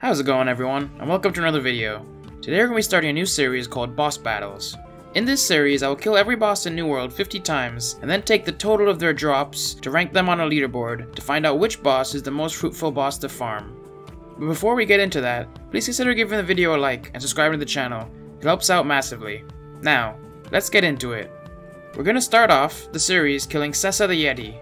How's it going, everyone, and welcome to another video. Today we're going to be starting a new series called Boss Battles. In this series, I will kill every boss in New World 50 times, and then take the total of their drops to rank them on a leaderboard to find out which boss is the most fruitful boss to farm. But before we get into that, please consider giving the video a like and subscribing to the channel. It helps out massively. Now, let's get into it. We're going to start off the series killing Sesa the Yeti.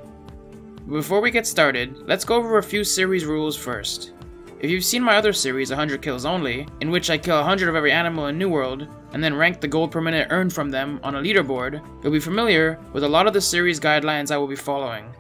But before we get started, let's go over a few series rules first. If you've seen my other series, 100 Kills Only, in which I kill 100 of every animal in New World, and then rank the gold per minute earned from them on a leaderboard, you'll be familiar with a lot of the series guidelines I will be following.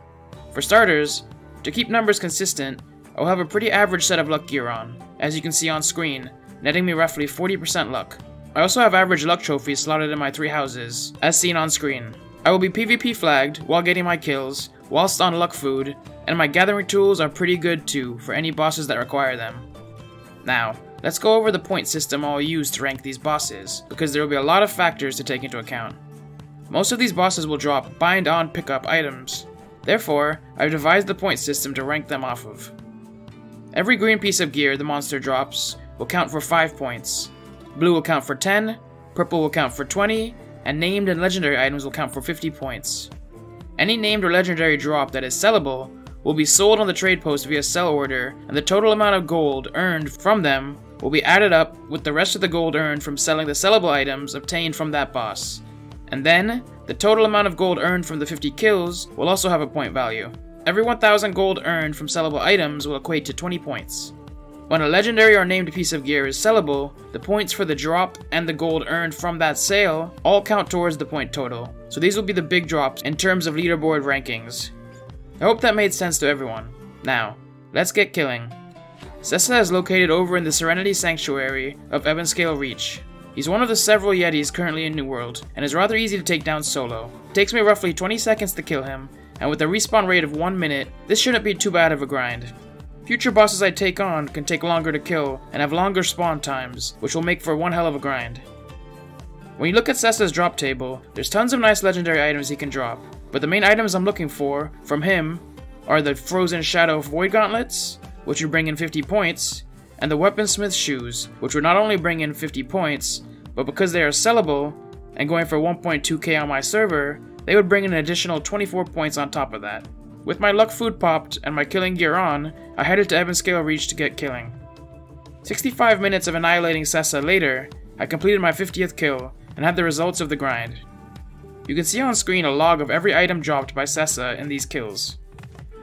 For starters, to keep numbers consistent, I'll have a pretty average set of luck gear on, as you can see on screen, netting me roughly 40% luck. I also have average luck trophies slotted in my 3 houses, as seen on screen. I will be PvP flagged while getting my kills, whilst on luck food, and my gathering tools are pretty good too for any bosses that require them. Now, let's go over the point system I'll use to rank these bosses, because there will be a lot of factors to take into account. Most of these bosses will drop bind on pickup items. Therefore, I've devised the point system to rank them off of. Every green piece of gear the monster drops will count for 5 points. Blue will count for 10, purple will count for 20, and named and legendary items will count for 50 points. Any named or legendary drop that is sellable will be sold on the trade post via sell order, and the total amount of gold earned from them will be added up with the rest of the gold earned from selling the sellable items obtained from that boss. And then, the total amount of gold earned from the 50 kills will also have a point value. Every 1000 gold earned from sellable items will equate to 20 points. When a legendary or named piece of gear is sellable, the points for the drop and the gold earned from that sale all count towards the point total, so these will be the big drops in terms of leaderboard rankings. I hope that made sense to everyone. Now, let's get killing. Sesa is located over in the Serenity Sanctuary of Ebonscale Reach. He's one of the several Yetis currently in New World, and is rather easy to take down solo. It takes me roughly 20 seconds to kill him, and with a respawn rate of 1 minute, this shouldn't be too bad of a grind. Future bosses I take on can take longer to kill, and have longer spawn times, which will make for one hell of a grind. When you look at Sesa's drop table, there's tons of nice legendary items he can drop, but the main items I'm looking for from him are the Frozen Shadow Void Gauntlets, which would bring in 50 points, and the Weaponsmith Shoes, which would not only bring in 50 points, but because they are sellable, and going for 1.2k on my server, they would bring in an additional 24 points on top of that. With my luck food popped and my killing gear on, I headed to Ebonscale Reach to get killing. 65 minutes of annihilating Sesa later, I completed my 50th kill, and had the results of the grind. You can see on screen a log of every item dropped by Sesa in these kills.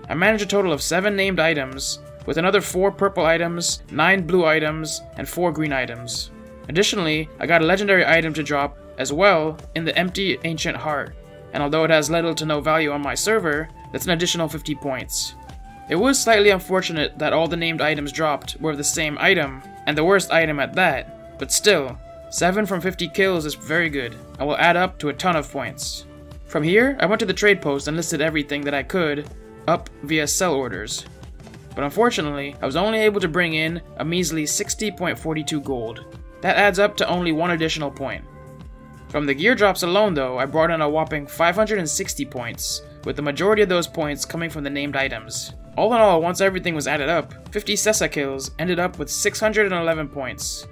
I managed a total of 7 named items, with another 4 purple items, 9 blue items, and 4 green items. Additionally, I got a legendary item to drop as well in the Empty Ancient Heart, and although it has little to no value on my server, that's an additional 50 points. It was slightly unfortunate that all the named items dropped were the same item, and the worst item at that, but still, 7 from 50 kills is very good, and will add up to a ton of points. From here, I went to the trade post and listed everything that I could up via sell orders. But unfortunately, I was only able to bring in a measly 60.42 gold. That adds up to only 1 additional point. From the gear drops alone though, I brought in a whopping 560 points, with the majority of those points coming from the named items. All in all, once everything was added up, 50 Sesa kills ended up with 611 points.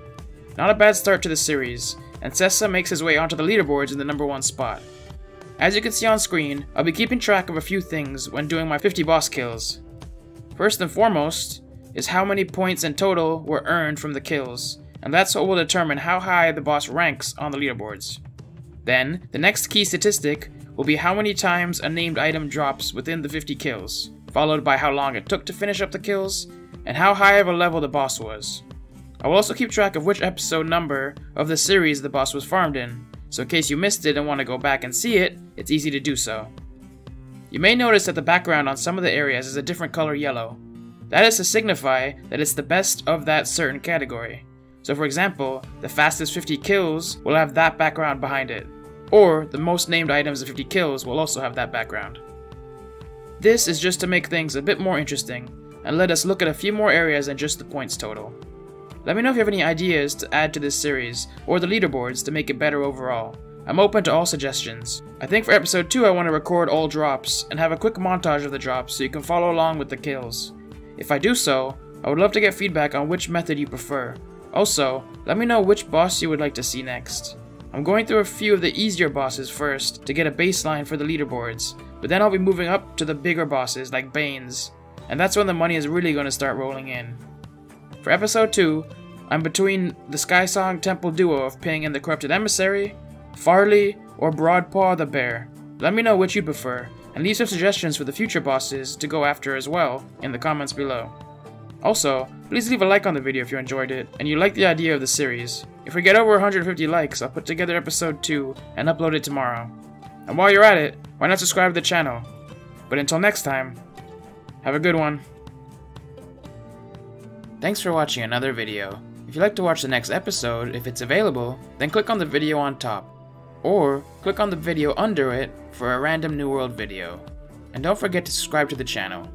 Not a bad start to the series, and Sesa makes his way onto the leaderboards in the number 1 spot. As you can see on screen, I'll be keeping track of a few things when doing my 50 boss kills. First and foremost is how many points in total were earned from the kills, and that's what will determine how high the boss ranks on the leaderboards. Then, the next key statistic will be how many times a named item drops within the 50 kills, followed by how long it took to finish up the kills, and how high of a level the boss was. I will also keep track of which episode number of the series the boss was farmed in, so in case you missed it and want to go back and see it, it's easy to do so. You may notice that the background on some of the areas is a different color yellow. That is to signify that it's the best of that certain category. So for example, the fastest 50 kills will have that background behind it, or the most named items of 50 kills will also have that background. This is just to make things a bit more interesting, and let us look at a few more areas than just the points total. Let me know if you have any ideas to add to this series, or the leaderboards to make it better overall. I'm open to all suggestions. I think for episode 2 I want to record all drops, and have a quick montage of the drops so you can follow along with the kills. If I do so, I would love to get feedback on which method you prefer. Also, let me know which boss you would like to see next. I'm going through a few of the easier bosses first to get a baseline for the leaderboards, but then I'll be moving up to the bigger bosses like Banes, and that's when the money is really going to start rolling in. For episode 2, I'm between the Skysong Temple duo of Ping and the Corrupted Emissary, Farley, or Broadpaw the Bear. Let me know which you'd prefer, and leave some suggestions for the future bosses to go after as well in the comments below. Also, please leave a like on the video if you enjoyed it, and you like the idea of the series. If we get over 150 likes, I'll put together episode 2 and upload it tomorrow. And while you're at it, why not subscribe to the channel? But until next time, have a good one. Thanks for watching another video. If you'd like to watch the next episode, if it's available, then click on the video on top. Or, click on the video under it for a random New World video. And don't forget to subscribe to the channel.